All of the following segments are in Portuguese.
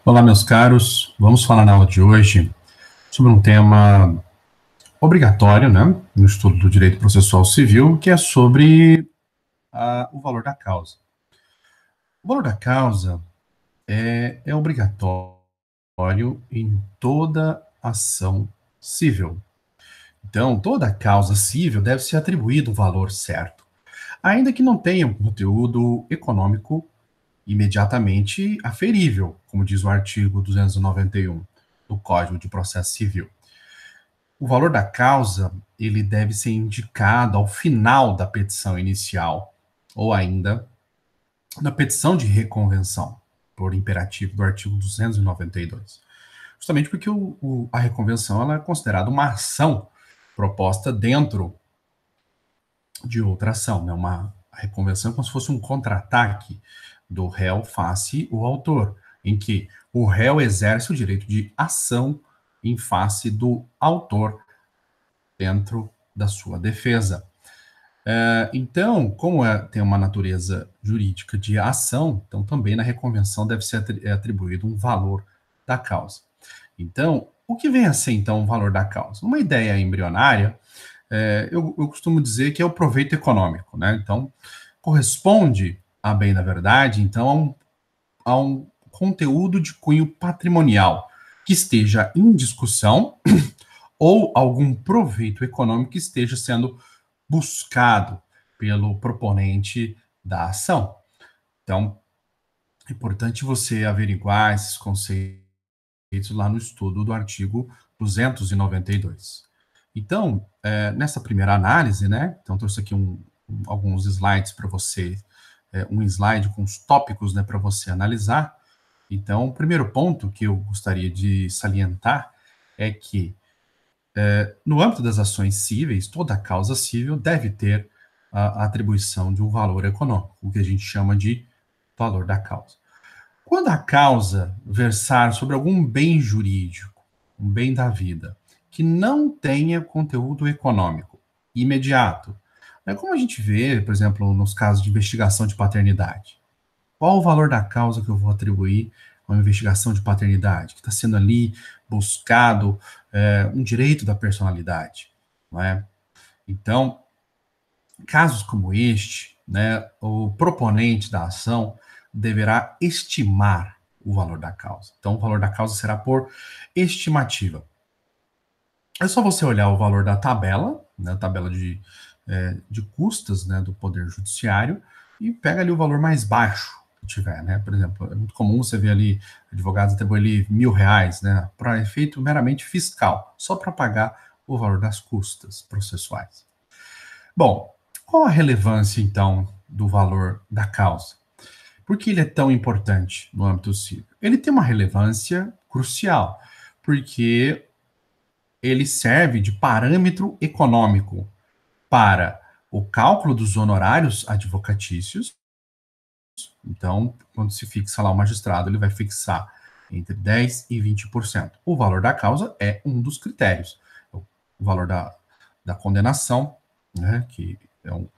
Olá, meus caros. Vamos falar na aula de hoje sobre um tema obrigatório, né, no estudo do direito processual civil, que é sobre o valor da causa. O valor da causa é obrigatório em toda ação civil. Então, toda causa civil deve ser atribuído um valor certo, ainda que não tenha um conteúdo econômico imediatamente aferível, como diz o artigo 291 do Código de Processo Civil. O valor da causa, ele deve ser indicado ao final da petição inicial, ou ainda na petição de reconvenção, por imperativo do artigo 292. Justamente porque a reconvenção ela é considerada uma ação proposta dentro de outra ação, né? A reconvenção é como se fosse um contra-ataque do réu face o autor, em que o réu exerce o direito de ação em face do autor dentro da sua defesa. Então, como tem uma natureza jurídica de ação, então também na reconvenção deve ser atribuído um valor da causa. Então, o que vem a ser, então, o valor da causa? Uma ideia embrionária, eu costumo dizer que é o proveito econômico, né? Então, corresponde, a bem da verdade, então, a um conteúdo de cunho patrimonial que esteja em discussão ou algum proveito econômico que esteja sendo buscado pelo proponente da ação. Então, é importante você averiguar esses conceitos lá no estudo do artigo 292. Então, nessa primeira análise, né, então trouxe aqui alguns slides para você, um slide com os tópicos, né, para você analisar. Então, o primeiro ponto que eu gostaria de salientar é que no âmbito das ações cíveis, toda causa civil deve ter a atribuição de um valor econômico, o que a gente chama de valor da causa. Quando a causa versar sobre algum bem jurídico, um bem da vida, que não tenha conteúdo econômico imediato, como a gente vê, por exemplo, nos casos de investigação de paternidade, qual o valor da causa que eu vou atribuir a uma investigação de paternidade, que está sendo ali buscado um direito da personalidade, não é? Então, casos como este, né, o proponente da ação deverá estimar o valor da causa. Então, o valor da causa será por estimativa. É só você olhar o valor da tabela, né, a tabela de custas, né, do Poder Judiciário, e pega ali o valor mais baixo que tiver, né? Por exemplo, é muito comum você ver ali advogados atribuir ali R$1.000, né, para efeito meramente fiscal, só para pagar o valor das custas processuais. Bom, qual a relevância, então, do valor da causa? Por que ele é tão importante no âmbito civil? Ele tem uma relevância crucial, porque ele serve de parâmetro econômico para o cálculo dos honorários advocatícios. Então, quando se fixa lá o magistrado, ele vai fixar entre 10% e 20%. O valor da causa é um dos critérios. O valor da condenação, né, que é um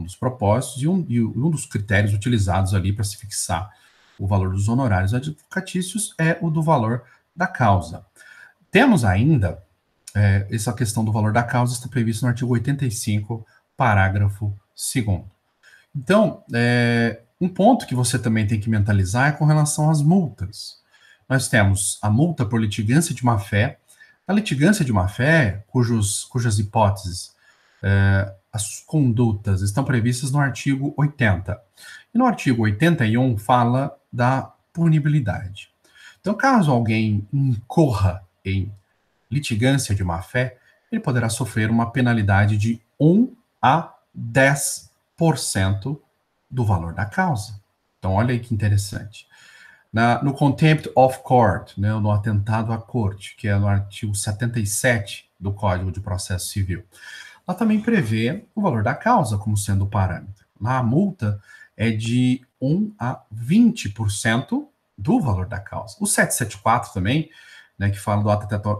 dos propósitos, e um dos critérios utilizados ali para se fixar o valor dos honorários advocatícios é o do valor da causa. Temos ainda essa questão do valor da causa, está previsto no artigo 85, parágrafo 2º. Então, um ponto que você também tem que mentalizar é com relação às multas. Nós temos a multa por litigância de má-fé. A litigância de má-fé, cujas hipóteses, as condutas estão previstas no artigo 80. E no artigo 81 fala da punibilidade. Então, caso alguém incorra em litigância de má-fé, ele poderá sofrer uma penalidade de 1 a 10% do valor da causa. Então, olha aí que interessante. No contempt of court, né, no atentado à corte, que é no artigo 77 do Código de Processo Civil, ela também prevê o valor da causa como sendo o parâmetro. Lá a multa é de 1 a 20% do valor da causa. O 774 também né, que fala do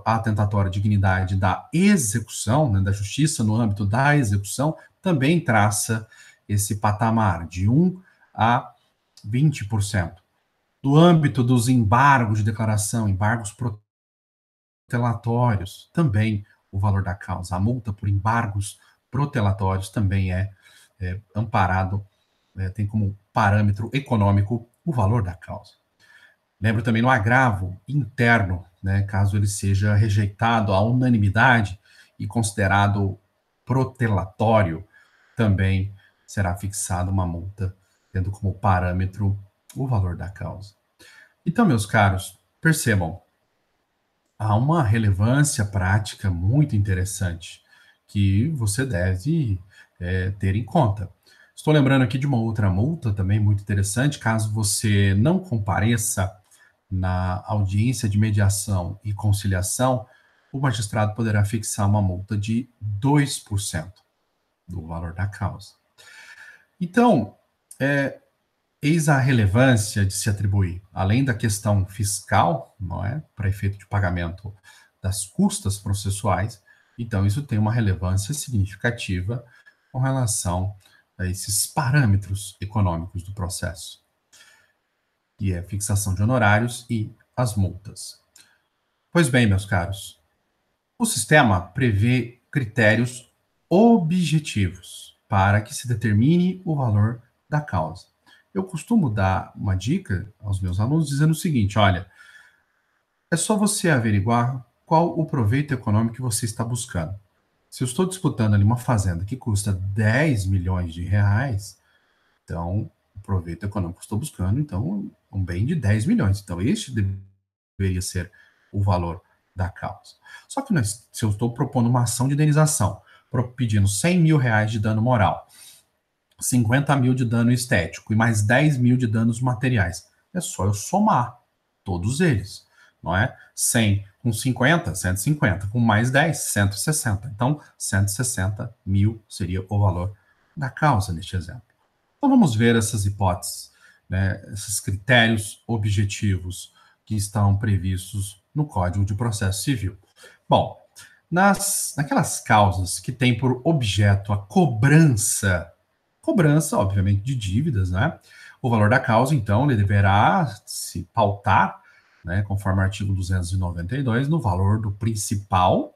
atentatório à dignidade da execução, né, da justiça no âmbito da execução, também traça esse patamar de 1 a 20%. Do âmbito dos embargos de declaração, embargos protelatórios, também o valor da causa. A multa por embargos protelatórios também é amparado, tem como parâmetro econômico o valor da causa. Lembro também no agravo interno, né, caso ele seja rejeitado à unanimidade e considerado protelatório, também será fixada uma multa, tendo como parâmetro o valor da causa. Então, meus caros, percebam, há uma relevância prática muito interessante que você deve ter em conta. Estou lembrando aqui de uma outra multa também muito interessante, caso você não compareça na audiência de mediação e conciliação, o magistrado poderá fixar uma multa de 2% do valor da causa. Então, eis a relevância de se atribuir, além da questão fiscal, não é, para efeito de pagamento das custas processuais, então isso tem uma relevância significativa com relação a esses parâmetros econômicos do processo, que é a fixação de honorários e as multas. Pois bem, meus caros, o sistema prevê critérios objetivos para que se determine o valor da causa. Eu costumo dar uma dica aos meus alunos dizendo o seguinte: olha, é só você averiguar qual o proveito econômico que você está buscando. Se eu estou disputando ali uma fazenda que custa 10 milhões de reais, então o proveito econômico que estou buscando, então um bem de 10 milhões. Então este deveria ser o valor da causa. Só que se eu estou propondo uma ação de indenização, pedindo 100 mil reais de dano moral, 50 mil de dano estético e mais 10 mil de danos materiais, é só eu somar todos eles, não é? 100 com 50, 150, com mais 10, 160. Então, 160 mil seria o valor da causa neste exemplo. Então, vamos ver essas hipóteses, né, esses critérios objetivos que estão previstos no Código de Processo Civil. Bom, naquelas causas que têm por objeto a cobrança, obviamente, de dívidas, né? O valor da causa, então, ele deverá se pautar, né, conforme o artigo 292, no valor do principal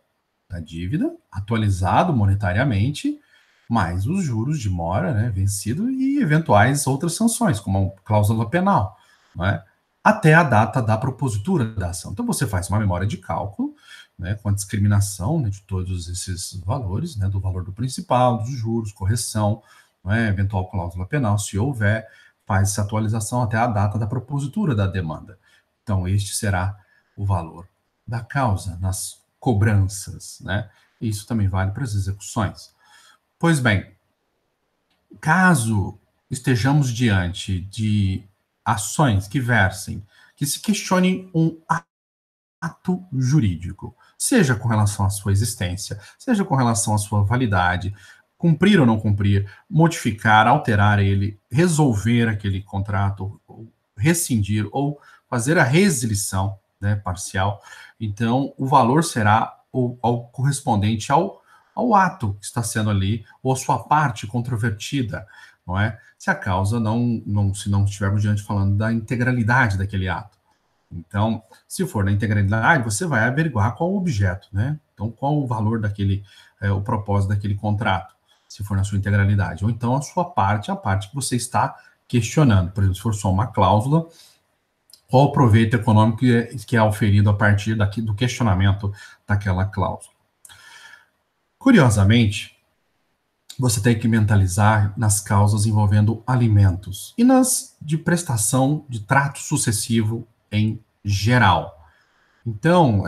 da dívida, atualizado monetariamente, mais os juros de mora, né, vencido e eventuais outras sanções, como a cláusula penal, não é? Até a data da propositura da ação. Então, você faz uma memória de cálculo, né, com a discriminação, né, de todos esses valores, né, do valor do principal, dos juros, correção, né, eventual cláusula penal, se houver, faz essa atualização até a data da propositura da demanda. Então, este será o valor da causa nas cobranças, né? Isso também vale para as execuções. Pois bem, caso estejamos diante de ações que versem, que se questionem um ato jurídico, seja com relação à sua existência, seja com relação à sua validade, cumprir ou não cumprir, modificar, alterar ele, resolver aquele contrato, rescindir ou fazer a resilição, né, parcial, então o valor será ao correspondente ao ato que está sendo ali, ou a sua parte controvertida, não é? Se a causa se não estivermos diante falando da integralidade daquele ato. Então, se for na integralidade, você vai averiguar qual o objeto, né? Então, qual o valor daquele, o propósito daquele contrato, se for na sua integralidade. Ou então a sua parte, a parte que você está questionando. Por exemplo, se for só uma cláusula, qual o proveito econômico que é oferido a partir do questionamento daquela cláusula. Curiosamente, você tem que mentalizar nas causas envolvendo alimentos e nas de prestação de trato sucessivo em geral. Então,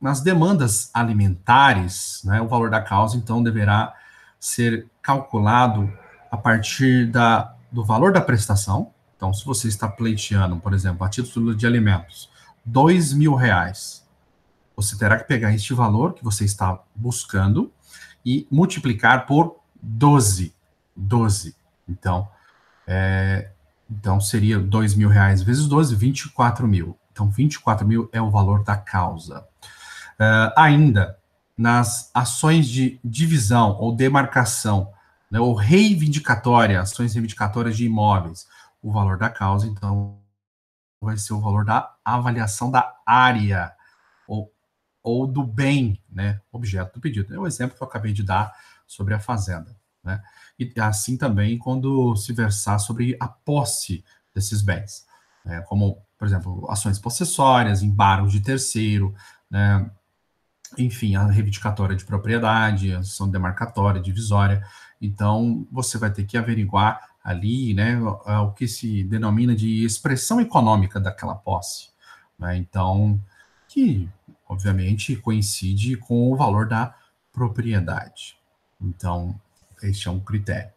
nas demandas alimentares, né, o valor da causa, então, deverá ser calculado a partir do valor da prestação. Então, se você está pleiteando, por exemplo, a título de alimentos, R$ 2.000, você terá que pegar este valor que você está buscando e multiplicar por 12. Então, seria R$ 2.000 vezes 12, 24 mil. Então, 24 mil é o valor da causa. Ainda, nas ações de divisão ou demarcação, né, ou reivindicatória, ações reivindicatórias de imóveis, o valor da causa, então, vai ser o valor da avaliação da área ou do bem, né, objeto do pedido. É o exemplo que eu acabei de dar sobre a fazenda, né? E assim também quando se versar sobre a posse desses bens, né, como, por exemplo, ações possessórias, embargos de terceiro, né, enfim, a reivindicatória de propriedade, a ação demarcatória, divisória. Então, você vai ter que averiguar ali, né, o que se denomina de expressão econômica daquela posse, né? Então, que obviamente coincide com o valor da propriedade. Então, este é um critério.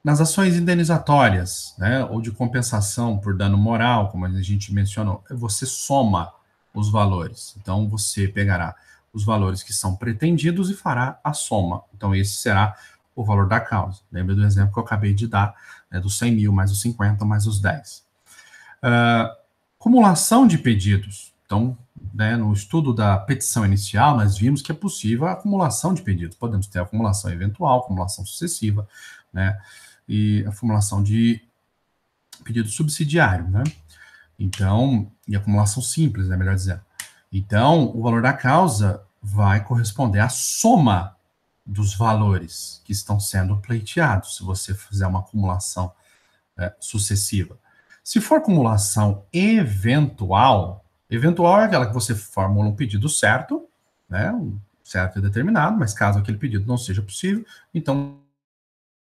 Nas ações indenizatórias, né, ou de compensação por dano moral, como a gente mencionou, você soma os valores. Então, você pegará os valores que são pretendidos e fará a soma. Então, esse será o valor da causa. Lembra do exemplo que eu acabei de dar, né, dos 100 mil mais os 50 mais os 10. Acumulação de pedidos. Então, né, no estudo da petição inicial, nós vimos que é possível a acumulação de pedidos. Podemos ter acumulação eventual, acumulação sucessiva, né, e a formulação de pedido subsidiário, né? Então, e acumulação simples, né, melhor dizendo. Então, o valor da causa vai corresponder à soma dos valores que estão sendo pleiteados, se você fizer uma acumulação sucessiva. Se for acumulação eventual, eventual é aquela que você formula um pedido certo, né, um certo e determinado, mas caso aquele pedido não seja possível, então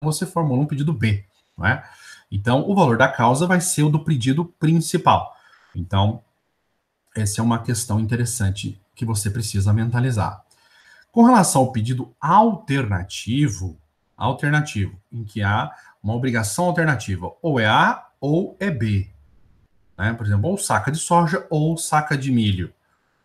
você formula um pedido B, não é? Então, o valor da causa vai ser o do pedido principal. Então, essa é uma questão interessante que você precisa mentalizar. Com relação ao pedido alternativo, em que há uma obrigação alternativa, ou é A ou é B, né? Por exemplo, ou saca de soja ou saca de milho,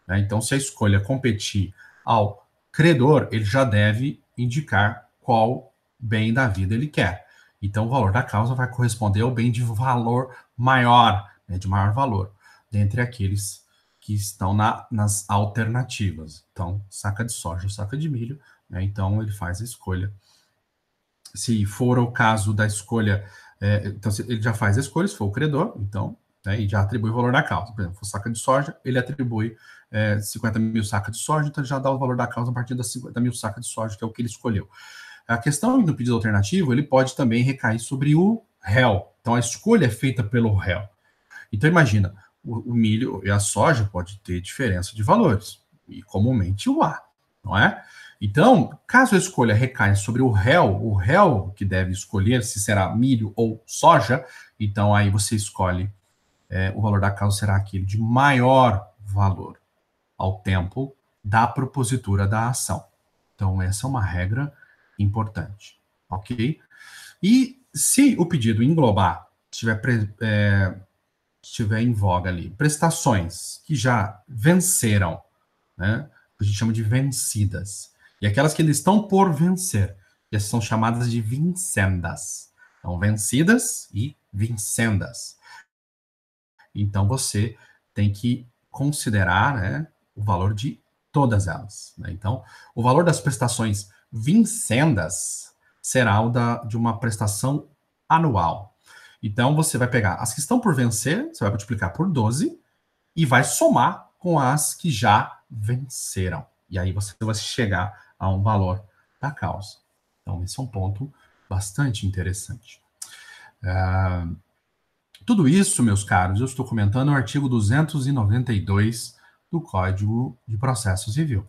né? Então, se a escolha competir ao credor, ele já deve indicar qual bem da vida ele quer. Então, o valor da causa vai corresponder ao bem de valor maior, né, de maior valor, dentre aqueles que estão nas alternativas. Então, saca de soja ou saca de milho, né, então ele faz a escolha. Se for o caso da escolha, então ele já faz a escolha, se for o credor, então, né, e já atribui o valor da causa. Por exemplo, se for saca de soja, ele atribui 50 mil sacas de soja, então ele já dá o valor da causa a partir das 50 mil sacas de soja, que é o que ele escolheu. A questão do pedido alternativo, ele pode também recair sobre o réu. Então, a escolha é feita pelo réu. Então, imagina, o milho e a soja pode ter diferença de valores, e comumente o A, não é? Então, caso a escolha recaia sobre o réu que deve escolher se será milho ou soja, então aí você escolhe, o valor da causa será aquele de maior valor ao tempo da propositura da ação. Então, essa é uma regra importante, ok? E se o pedido englobar, estiver em voga ali, prestações que já venceram, né? A gente chama de vencidas. E aquelas que ainda estão por vencer, essas são chamadas de vincendas. Então, vencidas e vincendas. Então, você tem que considerar, né, o valor de todas elas, né? Então, o valor das prestações vincendas será o de uma prestação anual. Então, você vai pegar as que estão por vencer, você vai multiplicar por 12 e vai somar com as que já venceram. E aí você vai chegar a um valor da causa. Então, esse é um ponto bastante interessante. Tudo isso, meus caros, eu estou comentando no artigo 292 do Código de Processo Civil.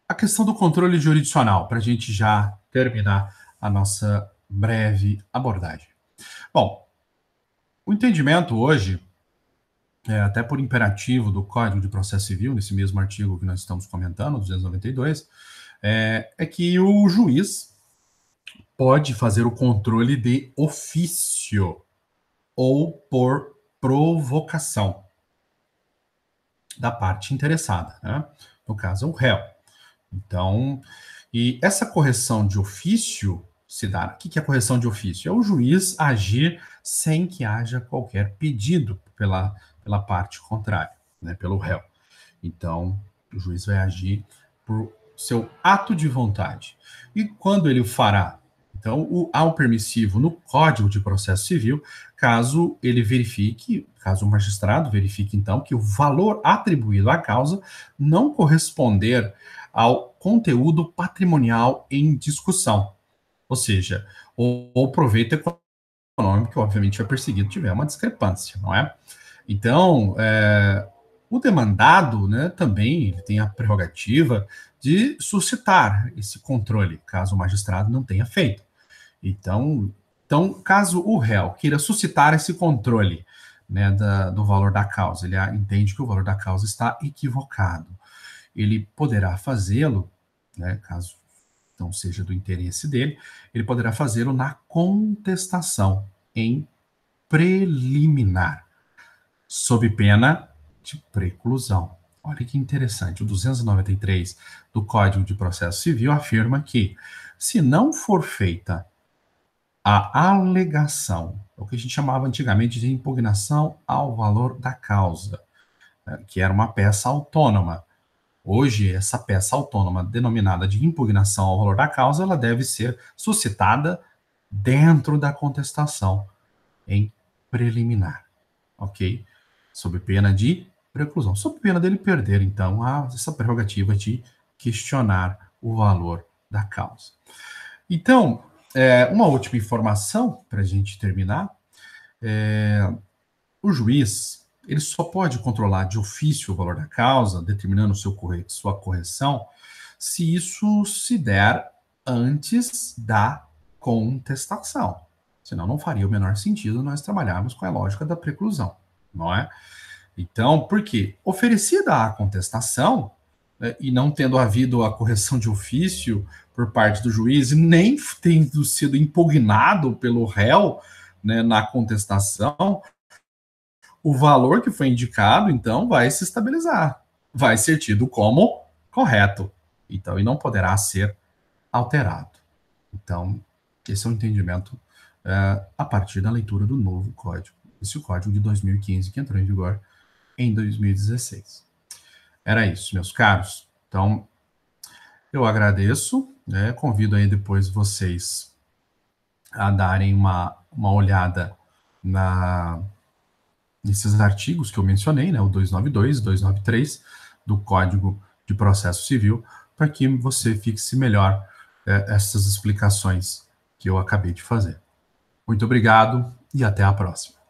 A questão do controle jurisdicional, para a gente já terminar a nossa breve abordagem. Bom, o entendimento hoje, até por imperativo do Código de Processo Civil, nesse mesmo artigo que nós estamos comentando, 292, é que o juiz pode fazer o controle de ofício ou por provocação da parte interessada, né? No caso, o réu. Então, e essa correção de ofício se dar. O que é a correção de ofício? É o juiz agir sem que haja qualquer pedido pela parte contrária, né, pelo réu. Então, o juiz vai agir por seu ato de vontade. E quando ele o fará? Então, há um permissivo no Código de Processo Civil, caso ele verifique, caso o magistrado verifique, então, que o valor atribuído à causa não corresponder ao conteúdo patrimonial em discussão. Ou seja, o proveito econômico que, obviamente, é perseguido tiver uma discrepância, não é? Então, o demandado, né, também ele tem a prerrogativa de suscitar esse controle, caso o magistrado não tenha feito. Então, caso o réu queira suscitar esse controle, né, do valor da causa, ele entende que o valor da causa está equivocado. Ele poderá fazê-lo, né, caso não seja do interesse dele, ele poderá fazê-lo na contestação em preliminar, sob pena de preclusão. Olha que interessante, o 293 do Código de Processo Civil afirma que, se não for feita a alegação, o que a gente chamava antigamente de impugnação ao valor da causa, que era uma peça autônoma. Hoje, essa peça autônoma, denominada de impugnação ao valor da causa, ela deve ser suscitada dentro da contestação em preliminar, ok? Sob pena de preclusão, sob pena dele perder, então, essa prerrogativa de questionar o valor da causa. Então, uma última informação para a gente terminar, o juiz ele só pode controlar de ofício o valor da causa, determinando sua correção, se isso se der antes da contestação. Senão não faria o menor sentido nós trabalharmos com a lógica da preclusão, não é? Então, por quê? Oferecida a contestação, né, e não tendo havido a correção de ofício por parte do juiz, nem tendo sido impugnado pelo réu, né, na contestação, o valor que foi indicado, então, vai se estabilizar, vai ser tido como correto, então, e não poderá ser alterado. Então, esse é o entendimento a partir da leitura do novo código, esse é o código de 2015, que entrou em vigor em 2016. Era isso, meus caros. Então, eu agradeço, né, convido aí depois vocês a darem uma olhada nesses artigos que eu mencionei, né, o 292, 293 do Código de Processo Civil, para que você fixe melhor essas explicações que eu acabei de fazer. Muito obrigado e até a próxima.